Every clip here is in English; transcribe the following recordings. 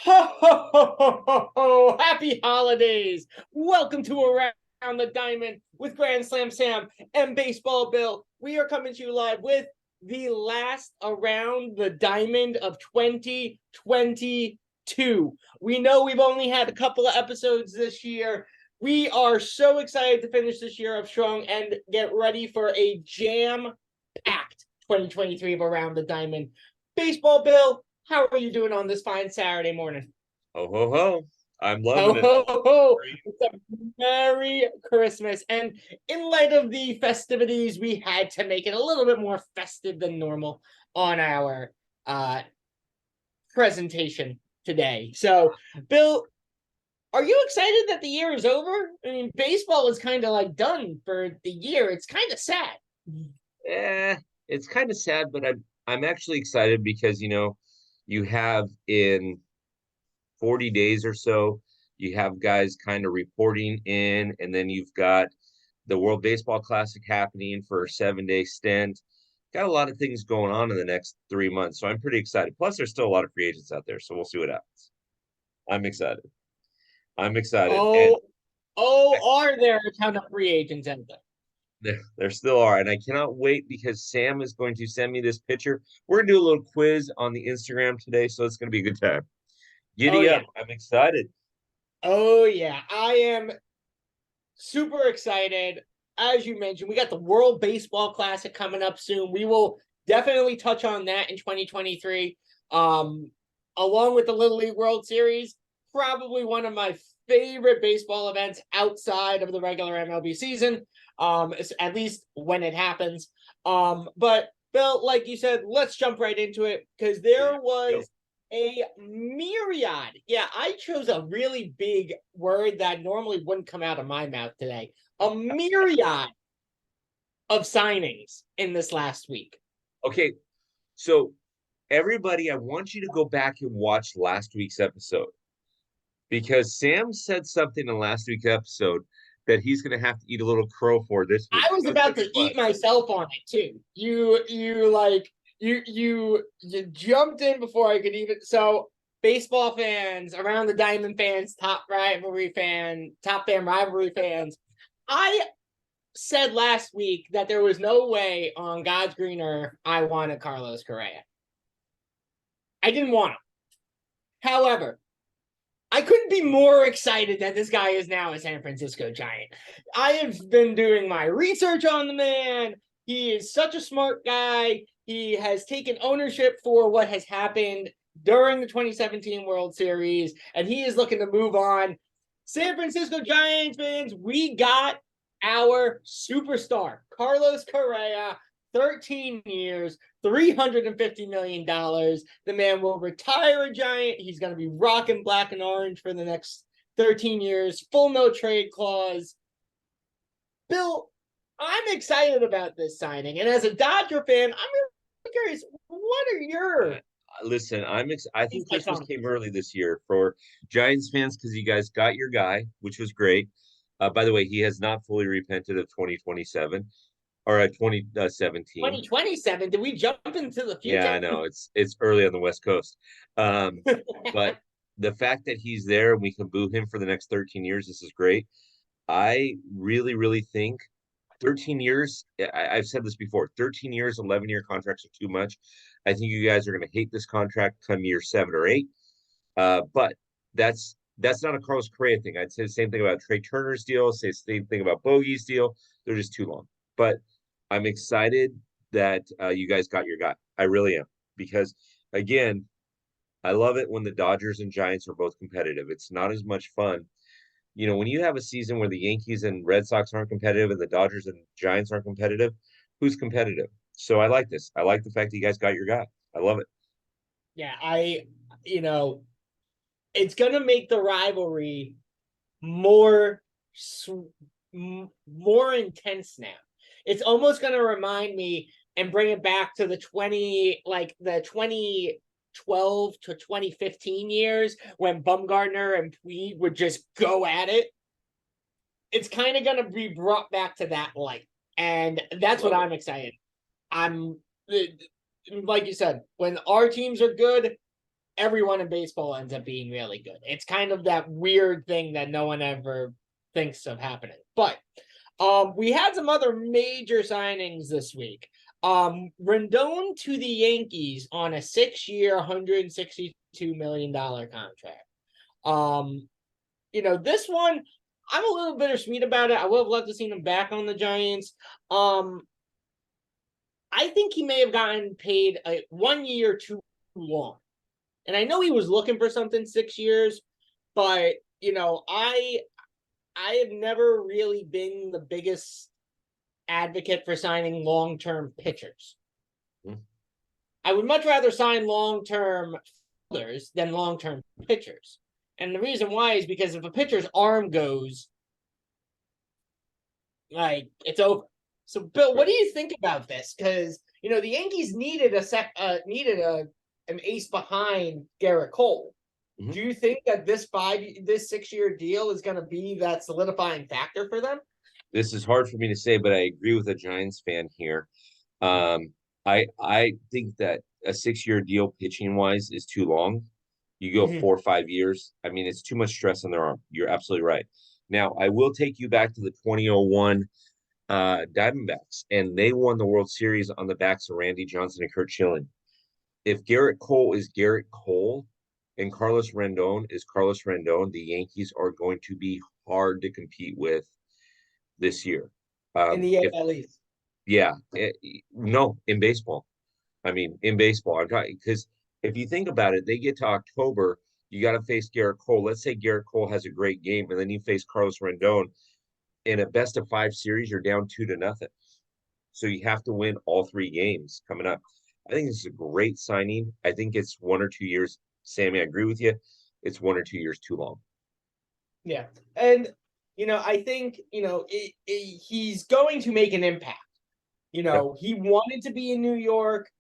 Ho, ho, ho, ho, ho, ho. Happy holidays. Welcome to Around the Diamond with Grand Slam Sam and Baseball Bill. We are coming to you live with the last Around the Diamond of 2022. We know we've only had a couple of episodes this year. We are so excited to finish this year up strong and get ready for a jam-packed 2023 of Around the Diamond. Baseball Bill, how are you doing on this fine Saturday morning? Ho ho ho. I'm Ho, loving it. ho, ho. It's a Merry Christmas. And in light of the festivities, we had to make it a little bit more festive than normal on our uh, presentation today. So, Bill, are you excited that the year is over? I mean, baseball is kind of like done for the year. It's kind of sad. It's kind of sad, but I'm actually excited because you have in 40 days or so, you have guys kind of reporting in, and then you've got the World Baseball Classic happening for a 7-day stint. Got a lot of things going on in the next 3 months, so I'm pretty excited. Plus, there's still a lot of free agents out there, so we'll see what happens. I'm excited. I'm excited, and Are there a ton of free agents out there? there still are, and I cannot wait because Sam is going to send me this picture. We're gonna do a little quiz on the Instagram today, so it's gonna be a good time. Oh, Giddy yeah. up! I'm excited. Oh, yeah. I am super excited. As you mentioned, we got the World Baseball Classic coming up soon. We will definitely touch on that in 2023. Along with the Little League World Series, probably one of my favorite baseball events outside of the regular MLB season, at least when it happens. But Bill, like you said, let's jump right into it because there Go. was a myriad. Yeah, I chose a really big word that normally wouldn't come out of my mouth today. A myriad of signings in this last week. Okay, so everybody, I want you to go back and watch last week's episode because Sam said something in last week's episode that he's going to have to eat a little crow for this week. I was So it's going about to be to fun. eat myself on it too. You jumped in before I could even. So baseball fans, around the diamond fans, top fan rivalry fans. I said last week that there was no way on God's green earth I wanted Carlos Correa. I didn't want him. However, I couldn't be more excited that this guy is now a San Francisco Giant. I have been doing my research on the man. He is such a smart guy. He has taken ownership for what has happened during the 2017 World Series, and he is looking to move on. San Francisco Giants fans, we got our superstar, Carlos Correa, 13 years, $350 million. The man will retire a Giant. He's going to be rocking black and orange for the next 13 years, full no trade clause. Bill, I'm excited about this signing. And as a Dodger fan, I'm really curious, what are your Listen, I think insights Christmas on came this? early this year for Giants fans because you guys got your guy, which was great. By the way, he has not fully repented of 2027 or 2017. 2027, did we jump into the Yeah, future? I know it's early on the West Coast. But the fact that he's there and we can boo him for the next 13 years, this is great. I really, really think 13 years, I've said this before, 13 years, 11-year contracts are too much. I think you guys are going to hate this contract come year 7 or 8. But that's not a Carlos Correa thing. I'd say the same thing about Trey Turner's deal, say the same thing about Bogey's deal. They're just too long. But I'm excited that you guys got your guy. I really am. Because, again, I love it when the Dodgers and Giants are both competitive. It's not as much fun when you have a season where the Yankees and Red Sox aren't competitive and the Dodgers and Giants aren't competitive, who's competitive? So I like this. I like the fact that you guys got your guy. I love it. Yeah, you know, it's going to make the rivalry more more intense now. It's almost going to remind me and bring it back to the 2012 to 2015 years when Bumgarner and Puig would just go at it. It's kind of going to be brought back to that light. And that's what Love it. I'm excited. I'm like you said, when our teams are good, everyone in baseball ends up being really good. It's kind of that weird thing that no one ever thinks of happening. But we had some other major signings this week. Rendon to the Yankees on a 6-year, $162 million contract. This one, I'm a little bittersweet about it. I would have loved to see him back on the Giants. I think he may have gotten paid 1 year too long. And I know he was looking for something 6 years, but I have never really been the biggest advocate for signing long-term pitchers. Hmm. I would much rather sign long-term fielders than long-term pitchers. And the reason why is because if a pitcher's arm goes, like, it's over. So, Bill, what do you think about this? Because the Yankees needed an ace behind Garrett Cole. Mm-hmm. Do you think that this 6-year deal is going to be that solidifying factor for them? This is hard for me to say, but I agree with a Giants fan here. I think that a 6-year deal pitching wise is too long. You go 4 or 5 years. I mean, it's too much stress on their arm. You're absolutely right. Now, I will take you back to the 2001 Diamondbacks, and they won the World Series on the backs of Randy Johnson and Curt Schilling. If Garrett Cole is Garrett Cole and Carlos Rendon is Carlos Rendon, the Yankees are going to be hard to compete with this year. In the AL East. Yeah, no, in baseball. I mean, in baseball, I'm talking because if you think about it, they get to October, you got to face Garrett Cole. Let's say Garrett Cole has a great game, and then you face Carlos Rendon in a best of 5 series. You're down 2-0, so you have to win all 3 games coming up. I think this is a great signing. I think it's 1 or 2 years. Sammy, I agree with you. It's 1 or 2 years too long. Yeah, and I think he's going to make an impact. He wanted to be in New York.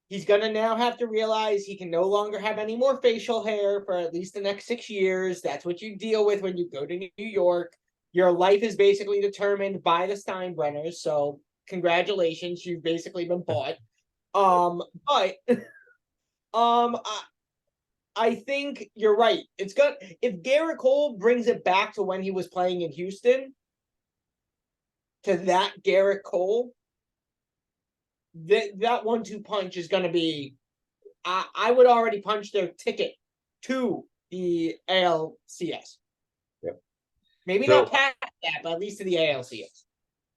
He's going to now have to realize he can no longer have any more facial hair for at least the next 6 years. That's what you deal with when you go to New York. Your life is basically determined by the Steinbrenners. So congratulations, you've basically been bought. But I think you're right. If Garrett Cole brings it back to when he was playing in Houston, to that Garrett Cole, that 1-2 punch is going to be. I would already punch their ticket to the ALCS. Yep. Maybe not past that, but at least to the ALCS.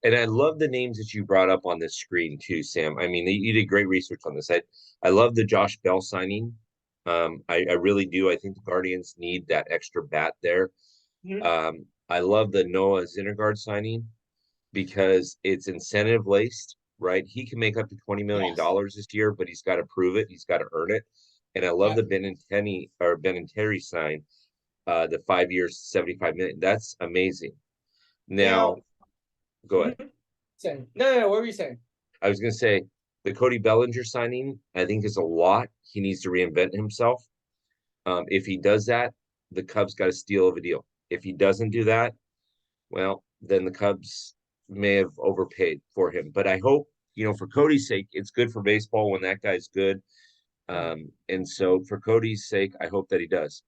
And I love the names that you brought up on this screen too, Sam. I mean, you did great research on this. I love the Josh Bell signing. I really do. I think the Guardians need that extra bat there. Mm-hmm. I love the Noah Syndergaard signing because it's incentive laced, right? He can make up to $20 million this year, but he's got to prove it. He's got to earn it. And I love the Ben and Terry sign, the 5 years, $75 million. That's amazing. Now go ahead. No, what were you saying? I was going to say the Cody Bellinger signing, I think, is a lot. He needs to reinvent himself. If he does that, the Cubs got a steal of a deal. If he doesn't do that, well, then the Cubs may have overpaid for him. But I hope, for Cody's sake, it's good for baseball when that guy's good. And so for Cody's sake, I hope that he does.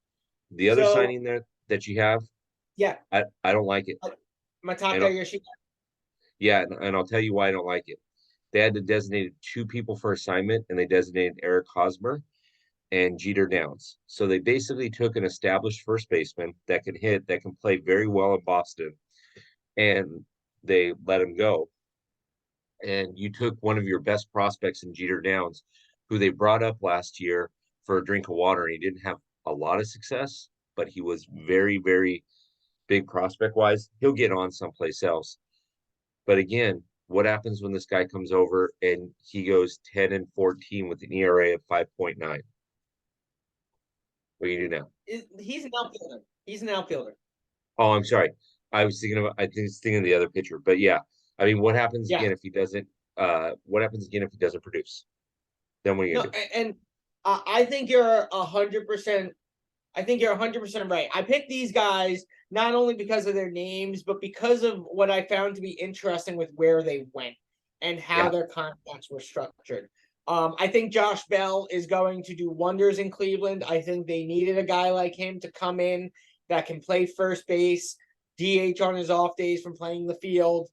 The other signing there that you have, I don't like it. Mataka Yoshida. Yeah, and I'll tell you why I don't like it. They had to designate 2 people for assignment, and they designated Eric Hosmer and Jeter Downs. So they basically took an established first baseman that can hit, that can play very well in Boston, and they let him go. And you took one of your best prospects in Jeter Downs, who they brought up last year for a drink of water, and he didn't have a lot of success, but he was very, very big prospect-wise. He'll get on someplace else. But again, what happens when this guy comes over and he goes 10-14 with an ERA of 5.9? What do you do now? He's an outfielder. Oh, I'm sorry. I was thinking of the other pitcher. But yeah, I mean, what happens again if he doesn't? What happens again if he doesn't produce? Then what are you gonna do? And I think you're 100%. I think you're 100% right. I picked these guys not only because of their names, but because of what I found to be interesting with where they went and how their contracts were structured. I think Josh Bell is going to do wonders in Cleveland. I think they needed a guy like him to come in that can play first base, DH on his off days from playing the field,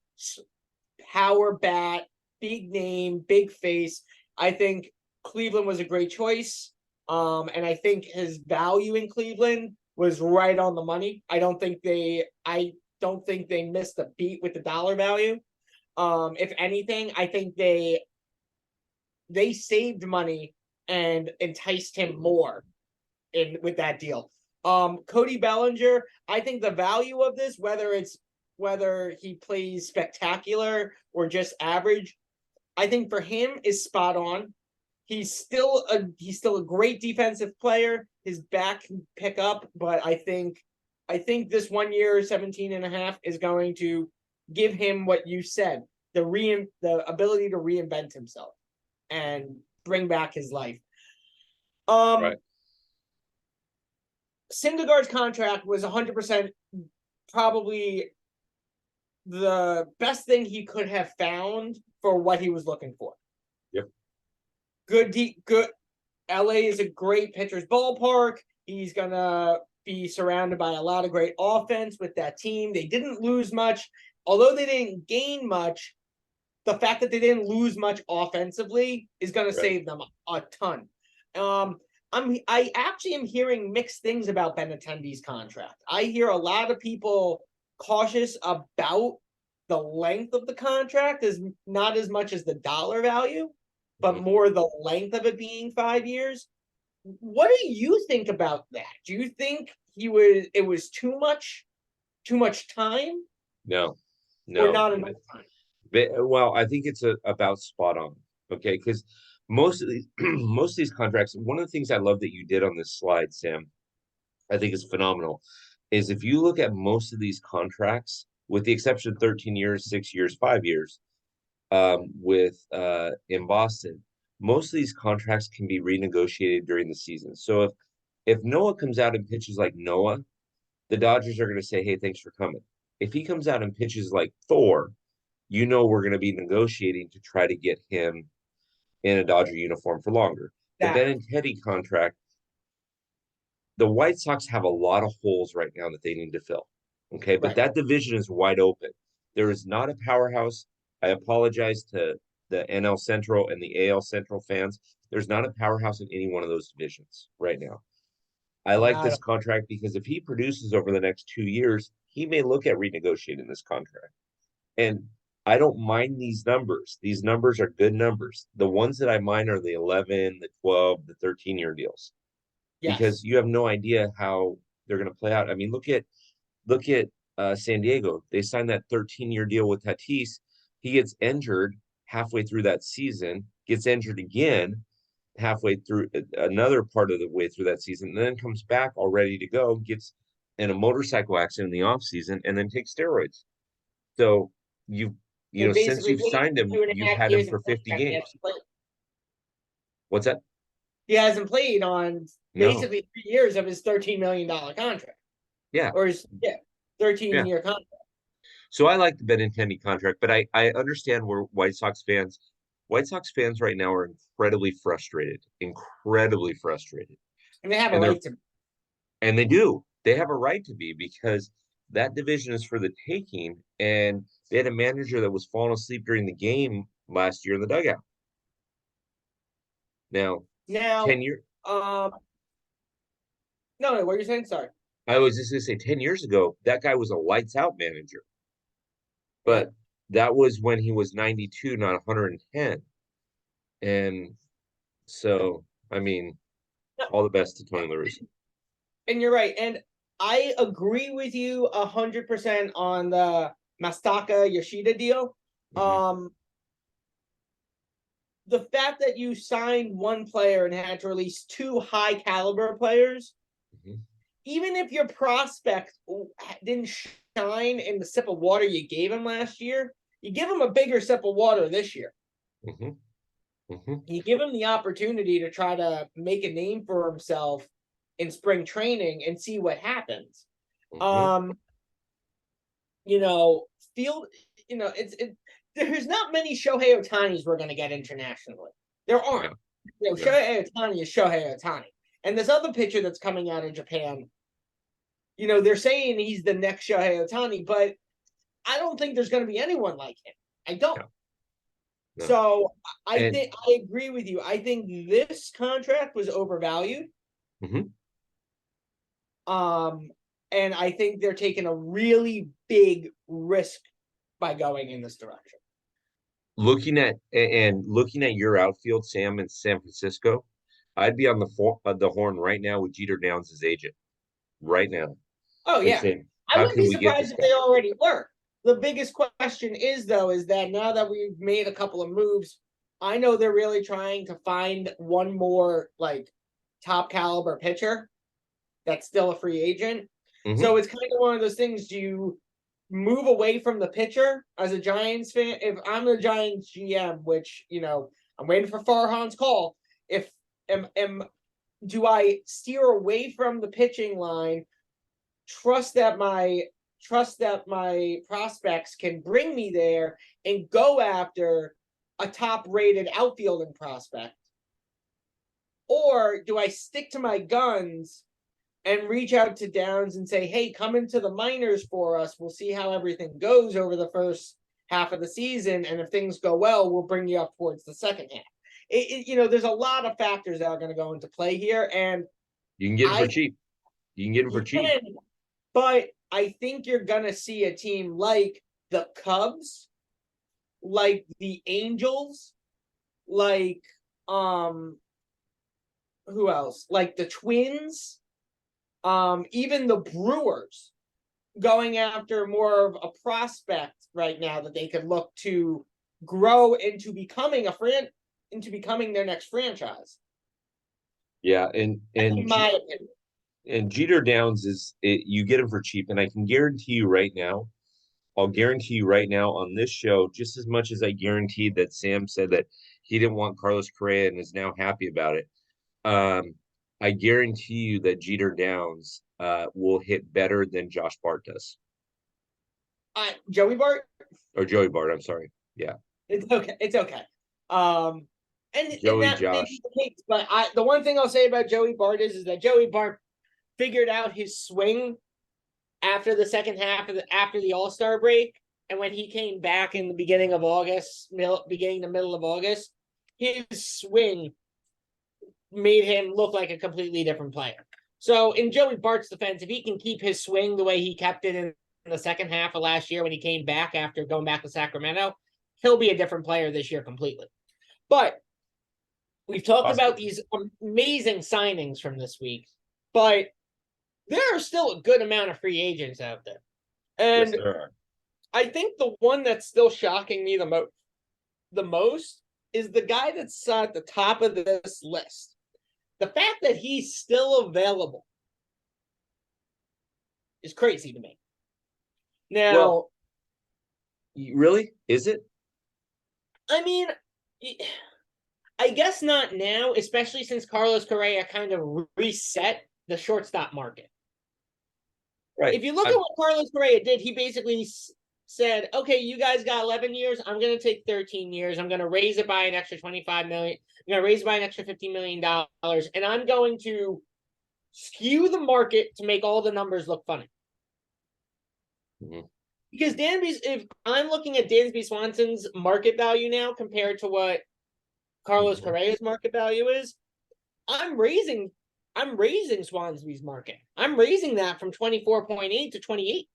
power bat, big name, big face. I think Cleveland was a great choice. And I think his value in Cleveland was right on the money. I don't think they missed a beat with the dollar value. If anything, I think they saved money and enticed him more in with that deal. Cody Bellinger, I think the value of this, whether he plays spectacular or just average, I think for him is spot on. He's still a great defensive player. His back can pick up, but I think this 1 year, 17 and a half is going to give him what you said, the ability to reinvent himself and bring back his life. Right. Syndergaard's contract was 100% probably the best thing he could have found for what he was looking for. Yep. Good. LA is a great pitcher's ballpark. He's gonna be surrounded by a lot of great offense with that team. They didn't lose much, although they didn't gain much. The fact that they didn't lose much offensively is going to save them a ton. I actually am hearing mixed things about Benintendi's contract. I hear a lot of people cautious about the length of the contract, is not as much as the dollar value, but more the length of it being 5 years. What do you think about that? Do you think it was too much time? No, Or not enough time? Well, I think it's about spot on. Okay, because most of these contracts, one of the things I love that you did on this slide, Sam, I think is phenomenal, is if you look at most of these contracts, with the exception of 13 years, 6 years, 5 years, in Boston, most of these contracts can be renegotiated during the season. So if Noah comes out and pitches like Noah, the Dodgers are going to say, "Hey, thanks for coming." If he comes out and pitches like Thor, we're going to be negotiating to try to get him in a Dodger uniform for longer. The Benintendi contract, the White Sox have a lot of holes right now that they need to fill. Okay, but that division is wide open. There is not a powerhouse. I apologize to the NL Central and the AL Central fans. There's not a powerhouse in any one of those divisions right now. I like this contract because if he produces over the next 2 years, he may look at renegotiating this contract. And I don't mind these numbers. These numbers are good numbers. The ones that I mind are the 11, the 12, the 13-year deals. Yes. Because you have no idea how they're going to play out. I mean, look at San Diego. They signed that 13-year deal with Tatis. He gets injured halfway through that season, gets injured again halfway through another part of the way through that season, and then comes back all ready to go, gets in a motorcycle accident in the offseason, and then takes steroids. So since you've signed him, you've had him for 50 games. What's that? He hasn't played on basically 3 years of his $13 million contract. Yeah. Or his 13-year contract. So I like the Benintendi contract, but I understand where White Sox fans right now are incredibly frustrated. And they have a right to be. And they do. They have a right to be, because that division is for the taking, and they had a manager that was falling asleep during the game last year in the dugout. Now 10 years. No, what are you saying? Sorry. I was just going to say 10 years ago, that guy was a lights out manager. But that was when he was 92, not 110. And so, I mean, all the best to Tony La Russa. And you're right. And I agree with you 100% on the Masataka Yoshida deal. The fact that you signed one player and had to release two high caliber players, even if your prospect didn't shine in the sip of water you gave him last year, you give him a bigger sip of water this year. You give him the opportunity to try to make a name for himself in spring training and see what happens. There's not many Shohei Ohtanis we're going to get internationally. There aren't. No. Shohei Ohtani is Shohei Ohtani. And this other pitcher that's coming out of Japan, they're saying he's the next Shohei Ohtani, but I don't think there's going to be anyone like him. I don't. No. So I think I agree with you. I think this contract was overvalued. Mm-hmm. And I think they're taking a really big risk by going in this direction. Looking at your outfield, Sam, in San Francisco, I'd be on the horn right now with Jeter Downs' agent right now. Oh yeah, saying, I wouldn't be surprised if they already were. The biggest question is that now that we've made a couple of moves, I know they're really trying to find one more like top caliber pitcher that's still a free agent. Mm-hmm. So it's kind of one of those things. Do you move away from the pitcher as a Giants fan? If I'm the Giants GM, which I'm waiting for Farhan's call. Do I steer away from the pitching line? Trust that my prospects can bring me there and go after a top-rated outfielding prospect? Or do I stick to my guns and reach out to Downs and say, hey, come into the minors for us. We'll see how everything goes over the first half of the season. And if things go well, we'll bring you up towards the second half. There's a lot of factors that are going to go into play here. And you can get them for cheap. You can get them for cheap. But I think you're going to see a team like the Cubs, like the Angels, like who else? Like the Twins, even the Brewers going after more of a prospect right now that they could look to grow into becoming their next franchise. Yeah, and in my opinion. And Jeter Downs you get him for cheap, and I can guarantee you right now, I'll guarantee you right now on this show, just as much as I guaranteed that Sam said that he didn't want Carlos Correa and is now happy about it. I guarantee you that Jeter Downs will hit better than Josh Bart does. Joey Bart? Or Joey Bart, I'm sorry. Yeah. It's okay. It's okay. And that Josh. may be the case, but the one thing I'll say about Joey Bart is that Joey Bart figured out his swing after the second half after the All-Star break, and when he came back in the beginning of August, beginning the middle of August, his swing made him look like a completely different player. So in Joey Bart's defense, if he can keep his swing the way he kept it in the second half of last year when he came back after going back to Sacramento, he'll be a different player this year completely. But we've talked about these amazing signings from this week, but there are still a good amount of free agents out there. And yes, there are. I think the one that's still shocking me the most is the guy that's at the top of this list. The fact that he's still available is crazy to me. Now, well, really? Is it? I mean, I guess not now, especially since Carlos Correa kind of reset the shortstop market. Right. If you look at what Carlos Correa did, he basically said, okay, you guys got 11 years. I'm going to take 13 years. I'm going to raise it by an extra $25 million. I'm going to raise it by an extra $50 million. And I'm going to skew the market to make all the numbers look funny. Mm-hmm. Because if I'm looking at Dansby Swanson's market value now compared to what Carlos Correa's market value is, I'm raising Swansby's market. I'm raising that from 24.8 to 28.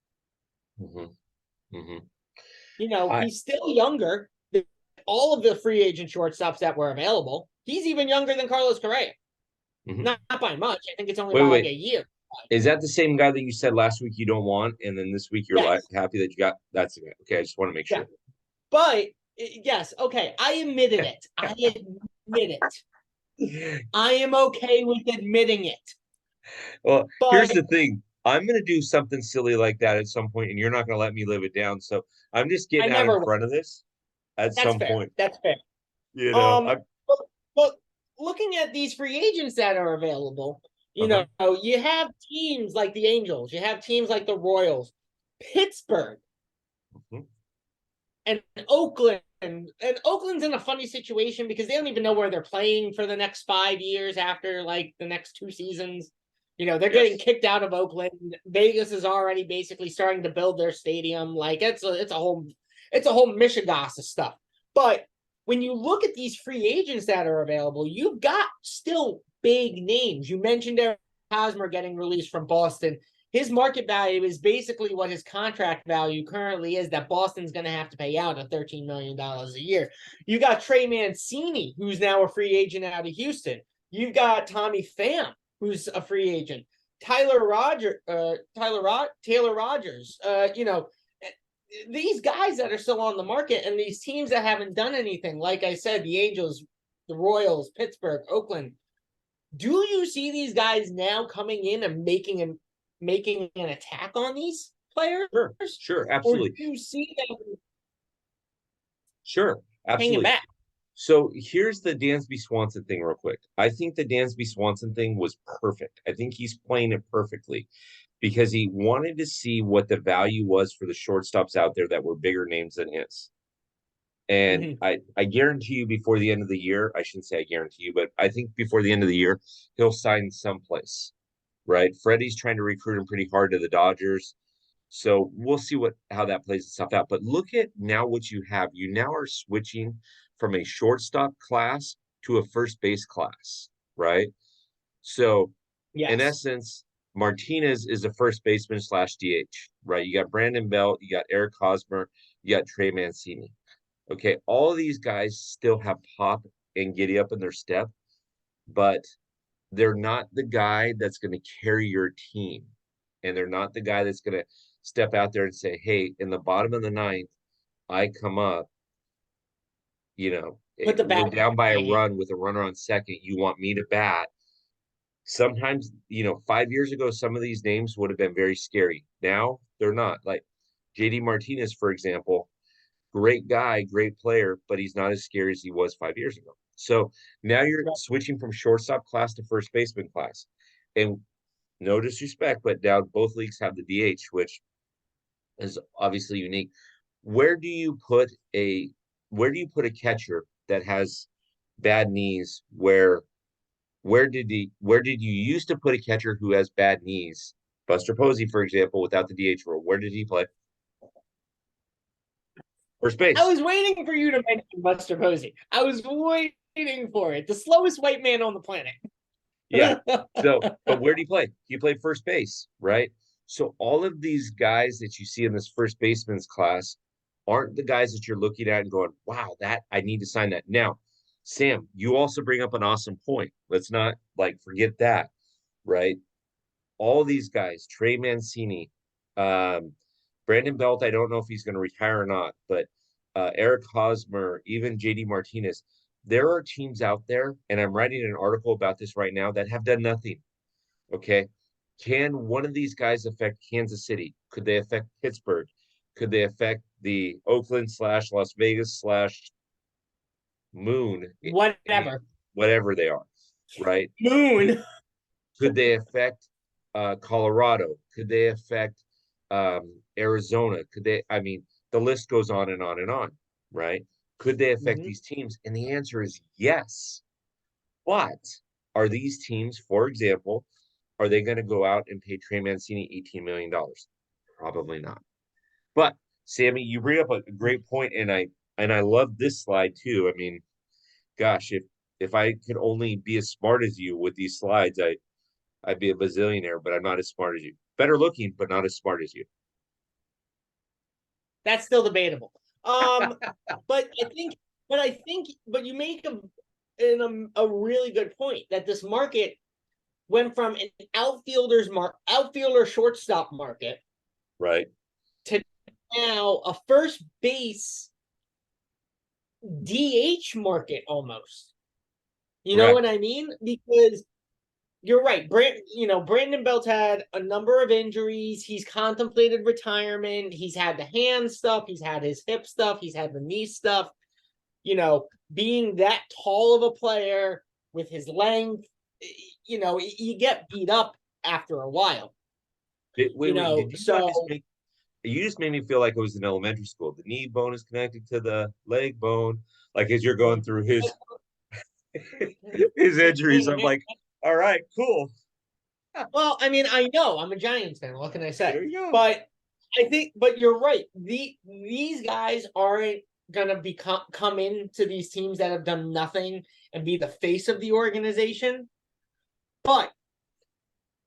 Mm-hmm. Mm-hmm. He's still younger than all of the free agent shortstops that were available. He's even younger than Carlos Correa. Mm-hmm. Not by much. I think it's only by like a year. Is that the same guy that you said last week you don't want, and then this week you're happy that you got? That's okay. I just want to make sure. Yeah. But yes, okay. I admitted it. I admit it. I am okay with admitting it. Well, here's the thing. I'm going to do something silly like that at some point, and you're not going to let me live it down. So I'm just getting out in front of this at some point. That's fair. But looking at these free agents that are available, you have teams like the Angels. You have teams like the Royals. Pittsburgh and Oakland. And Oakland's in a funny situation because they don't even know where they're playing for the next 5 years after like the next 2 seasons. They're getting kicked out of Oakland. Vegas is already basically starting to build their stadium. Like it's a whole Michigas of stuff. But when you look at these free agents that are available, you've got still big names. You mentioned Eric Hosmer getting released from Boston. His market value is basically what his contract value currently is that Boston's going to have to pay out at $13 million a year. You got Trey Mancini, who's now a free agent out of Houston. You've got Tommy Pham, who's a free agent. Taylor Rogers. These guys that are still on the market and these teams that haven't done anything, like I said, the Angels, the Royals, Pittsburgh, Oakland. Do you see these guys now coming in and making an attack on these players? Sure, absolutely. Or do you see them Sure, hanging absolutely. back? So here's the Dansby Swanson thing, real quick. I think the Dansby Swanson thing was perfect. I think he's playing it perfectly because he wanted to see what the value was for the shortstops out there that were bigger names than his. And I guarantee you before the end of the year, I shouldn't say I guarantee you, but I think before the end of the year, he'll sign someplace, right? Freddie's trying to recruit him pretty hard to the Dodgers. So we'll see how that plays itself out. But look at now what you have. You now are switching from a shortstop class to a first base class, right? So in essence, Martinez is a first baseman / DH, right? You got Brandon Belt, you got Eric Hosmer, you got Trey Mancini. Okay, all of these guys still have pop and giddy up in their step, but they're not the guy that's going to carry your team. And they're not the guy that's going to step out there and say, hey, in the bottom of the ninth, I come up, we're down by a run with a runner on second. You want me to bat? Sometimes, 5 years ago, some of these names would have been very scary. Now they're not. Like JD Martinez, for example, great guy, great player, but he's not as scary as he was 5 years ago. So now you're switching from shortstop class to first baseman class. And no disrespect, but now both leagues have the DH, which is obviously unique. Where do you put a catcher that has bad knees? Where did you used to put a catcher who has bad knees? Buster Posey, for example, without the DH rule, where did he play? First base. I was waiting for you to mention Buster Posey. I was waiting for it. The slowest white man on the planet. Yeah. So, but where did he play? He played first base, right? So all of these guys that you see in this first baseman's class aren't the guys that you're looking at and going, wow, that I need to sign that. Now, Sam, you also bring up an awesome point. Let's not forget that, right? All these guys, Trey Mancini, Brandon Belt, I don't know if he's going to retire or not, but Eric Hosmer, even JD Martinez, there are teams out there, and I'm writing an article about this right now, that have done nothing. Okay. Can one of these guys affect Kansas City? Could they affect Pittsburgh? Could they affect the Oakland / Las Vegas / Moon? Whatever they are, right? Moon. Could they affect Colorado? Could they affect Arizona? The list goes on and on and on, right? Could they affect these teams? And the answer is yes. But are these teams, for example, are they going to go out and pay Trey Mancini $18 million? Probably not. But Sammy, you bring up a great point, and I love this slide too. I mean, gosh, if I could only be as smart as you with these slides, I'd be a bazillionaire, but I'm not as smart as you. Better looking, but not as smart as you. That's still debatable. But you make a really good point that this market went from an outfielder shortstop market, right, to now a first base DH market almost. You know what I mean? Because you're right. Brandon Belt had a number of injuries. He's contemplated retirement. He's had the hand stuff. He's had his hip stuff. He's had the knee stuff. Being that tall of a player with his length, you get beat up after a while. Did you you just made me feel like it was in elementary school. The knee bone is connected to the leg bone. Like as you're going through his his injuries, I'm like, all right, cool. Well, I mean, I know I'm a Giants fan. What can I say? There you go. But but you're right. These guys aren't gonna come into these teams that have done nothing and be the face of the organization. But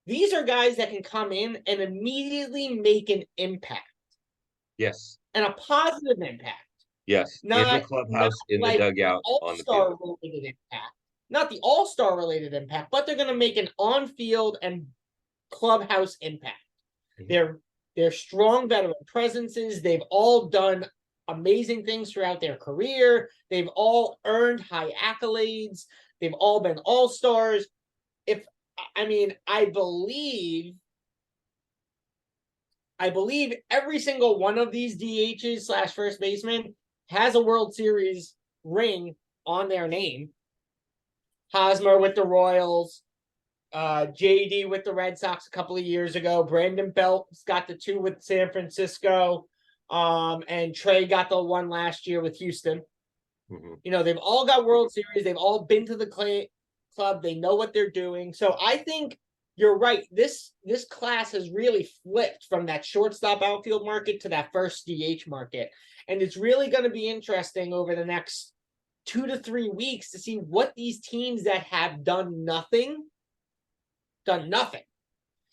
these are guys that can come in and immediately make an impact Yes. and a positive impact. Yes. In the Not clubhouse, in the like the dugout, on the all-star field. related impact. Not the all-star related impact, but they're going to make an on-field and clubhouse impact. Mm-hmm. They're strong veteran presences. They've all done amazing things throughout their career. They've all earned high accolades. They've all been all-stars. I believe every single one of these DHs / first basemen has a World Series ring on their name. Hosmer with the Royals, JD with the Red Sox a couple of years ago. Brandon Belt's got the 2 with San Francisco, and Trey got the 1 last year with Houston. Mm-hmm. They've all got World Series. They've all been to the club. They know what they're doing. So I think you're right. This class has really flipped from that shortstop outfield market to that first DH market. And it's really going to be interesting over the next 2 to 3 weeks to see what these teams that have done nothing. Yeah.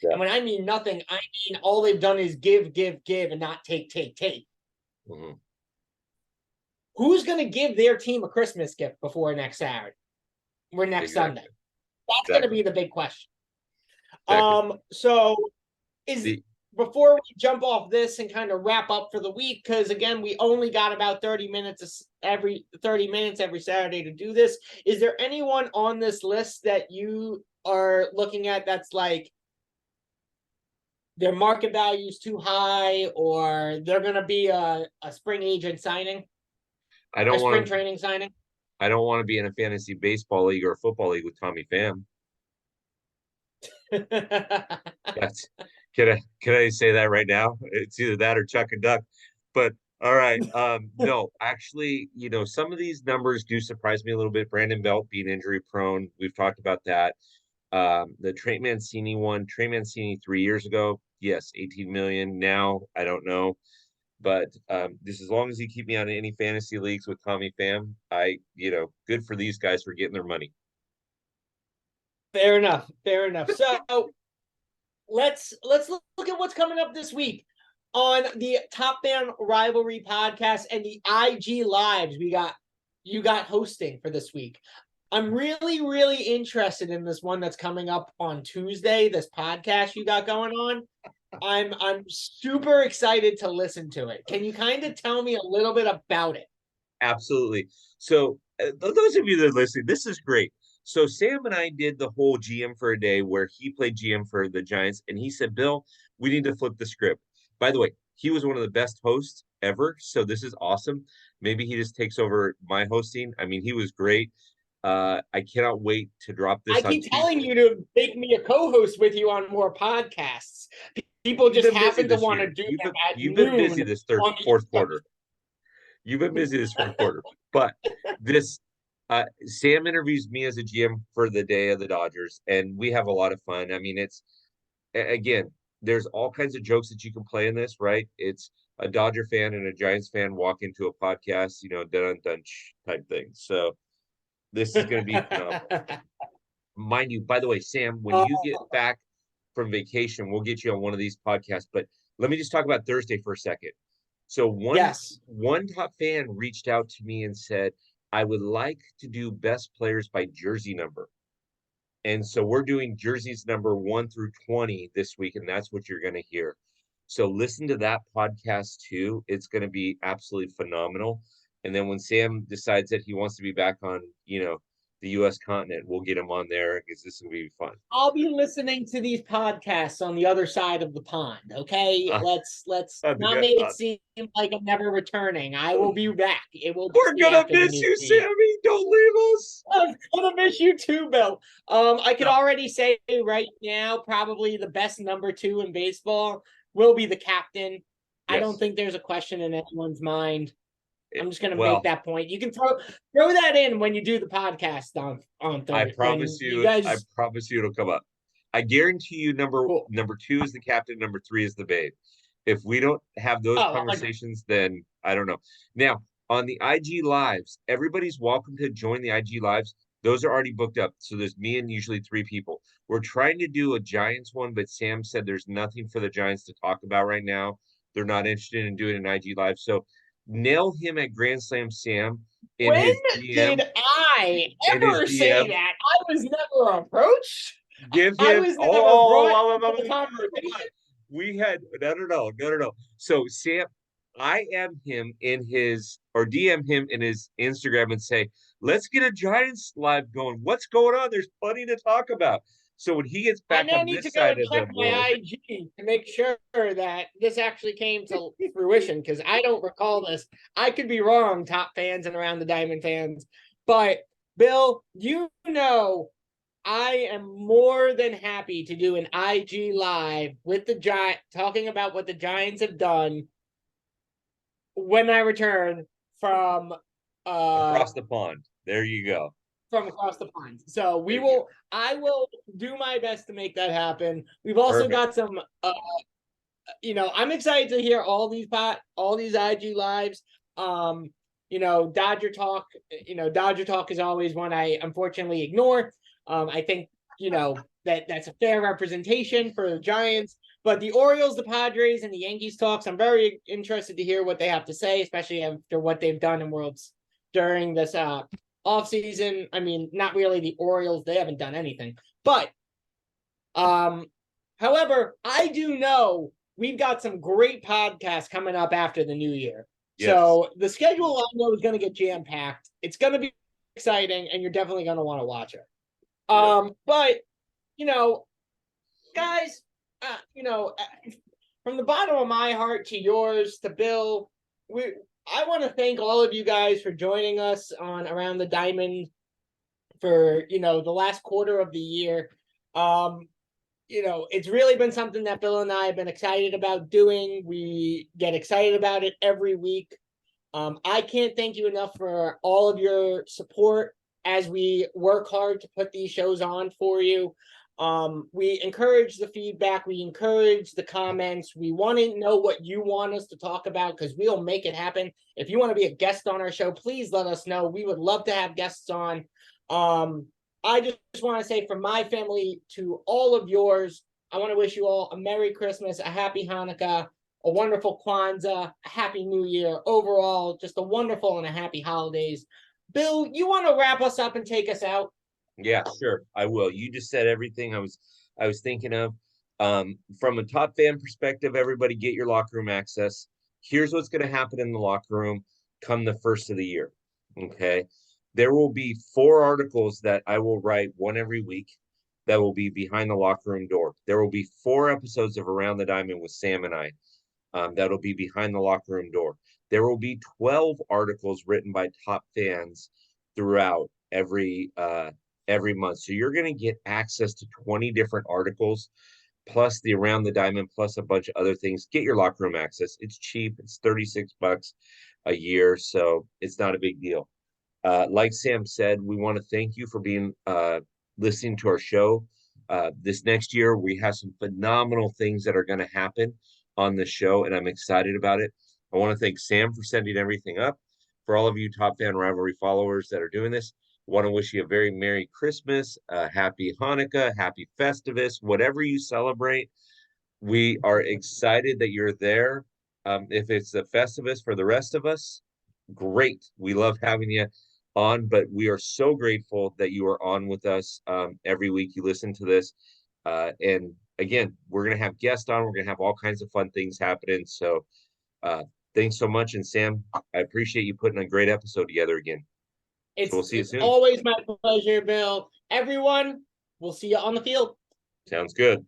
And when I mean nothing, I mean all they've done is give, and not take. Mm-hmm. Who's going to give their team a Christmas gift before next Saturday or next Sunday? That's going to be the big question. Exactly. So before we jump off this and kind of wrap up for the week, because again, we only got about 30 minutes every Saturday to do this. Is there anyone on this list that you are looking at that's like their market value is too high, or they're going to be a spring agent signing? Spring training signing? I don't want to be in a fantasy baseball league or a football league with Tommy Pham. Can I say that right now? It's either that or Chuck and Duck. But all right. No, actually, some of these numbers do surprise me a little bit. Brandon Belt being injury prone. We've talked about that. The Trey Mancini 3 years ago. Yes, 18 million. Now, I don't know. But just as long as you keep me on any fantasy leagues with Tommy Pham, good for these guys for getting their money. Fair enough. So let's look at what's coming up this week on the Top Fan Rivalry podcast and the IG lives you got hosting for this week. I'm really, really interested in this one that's coming up on Tuesday, this podcast you got going on. I'm super excited to listen to it. Can you kind of tell me a little bit about it? Absolutely. So those of you that are listening, this is great. So Sam and I did the whole GM for a day where he played GM for the Giants, and he said, Bill, we need to flip the script. By the way, he was one of the best hosts ever, so this is awesome. Maybe he just takes over my hosting. I mean, he was great. I cannot wait to drop this. I keep telling you to make me a co-host with you on more podcasts. People just happen to want to do them at You've been busy this fourth quarter. You've been busy this fourth quarter. But this Sam interviews me as a GM for the day of the Dodgers, and we have a lot of fun. I mean, again, there's all kinds of jokes that you can play in this, right? It's a Dodger fan and a Giants fan walk into a podcast, dun type thing. So this is going to be phenomenal. Mind you, by the way, Sam, when you get back from vacation, we'll get you on one of these podcasts. But let me just talk about Thursday for a second. So one top fan reached out to me and said, I would like to do best players by jersey number. And so we're doing jerseys number 1 through 20 this week, and that's what you're going to hear. So listen to that podcast too. It's going to be absolutely phenomenal. And then when Sam decides that he wants to be back on, the U.S. continent, we'll get him on there because this will be fun. I'll be listening to these podcasts on the other side of the pond. Okay, let's not make it seem like I'm never returning. I will be back. We're gonna miss you, Sammy. Don't leave us. I'm gonna miss you too, Bill. I can already say right now, probably the best number 2 in baseball will be the captain. I don't Yes. think there's a question in anyone's mind. I'm just gonna make Well, that point. You can throw that in when you do the podcast on I Thursday. When promise you you, I guys, promise you it'll come up. I guarantee you cool. number two is the captain, number three is the babe. If we don't have those Oh, conversations, then I don't know. Now, on the IG lives, everybody's welcome to join the IG lives. Those are already booked up. So there's me and usually three people. We're trying to do a Giants one, but Sam said there's nothing for the Giants to talk about right now. They're not interested in doing an IG live. So nail him at Grand Slam Sam in when his DM. did I In his ever say DM, that? I was never approached. give I him was never brought to the hold on. conversation. We had no. So Sam, I am him in his or DM him in his Instagram and say, let's get a Giants live going. What's going on? There's plenty to talk about. So when he gets I back now on need to this go side and of the check my world, IG to make sure that this actually came to fruition because I don't recall this. I could be wrong, top fans and around the diamond fans. But Bill, you know I am more than happy to do an IG live with the Giant talking about what the Giants have done when I return across the pond. There you go. from across the pond. So I will do my best to make that happen. We've also Perfect. got some I'm excited to hear all these IG lives. Dodger Talk is always one I unfortunately ignore. I think, that's a fair representation for the Giants. But the Orioles, the Padres, and the Yankees talks, I'm very interested to hear what they have to say, especially after what they've done in Worlds during this offseason. I mean, not really the Orioles, they haven't done anything. But however, I do know we've got some great podcasts coming up after the new year. Yes. So the schedule I know is going to get jam packed. It's going to be exciting, and you're definitely going to want to watch it. Yep. But guys, from the bottom of my heart to yours to Bill, I want to thank all of you guys for joining us on Around the Diamond for the last quarter of the year. It's really been something that Bill and I have been excited about doing. We get excited about it every week. I can't thank you enough for all of your support as we work hard to put these shows on for you. We encourage the feedback. We encourage the comments. We want to know what you want us to talk about because we'll make it happen. If you want to be a guest on our show, please let us know. We would love to have guests on. I just want to say from my family to all of yours, I want to wish you all a Merry Christmas, a Happy Hanukkah, a wonderful Kwanzaa, a Happy New Year. Overall, just a wonderful and a happy holidays. Bill, you want to wrap us up and take us out? Yeah, sure. I will. You just said everything I was thinking of. From a top fan perspective, everybody get your locker room access. Here's what's going to happen in the locker room come the first of the year. Okay. There will be 4 articles that I will write one every week that will be behind the locker room door. There will be 4 episodes of Around the Diamond with Sam and I that'll be behind the locker room door. There will be 12 articles written by top fans throughout every month. So you're going to get access to 20 different articles plus the Around the Diamond plus a bunch of other things. Get your locker room access. It's cheap. It's $36 a year, so it's not a big deal. Like Sam said, we want to thank you for being listening to our show. This next year, we have some phenomenal things that are going to happen on the show, and I'm excited about it. I want to thank Sam for setting everything up. For all of you Top Fan Rivalry followers that are doing this, I want to wish you a very Merry Christmas, Happy Hanukkah, Happy Festivus, whatever you celebrate. We are excited that you're there. If it's a Festivus for the rest of us, great. We love having you on, but we are so grateful that you are on with us every week. You listen to this. And again, we're going to have guests on. We're going to have all kinds of fun things happening. So thanks so much. And Sam, I appreciate you putting a great episode together again. So we'll see you It's soon. always my pleasure, Bill. Everyone, we'll see you on the field. Sounds good.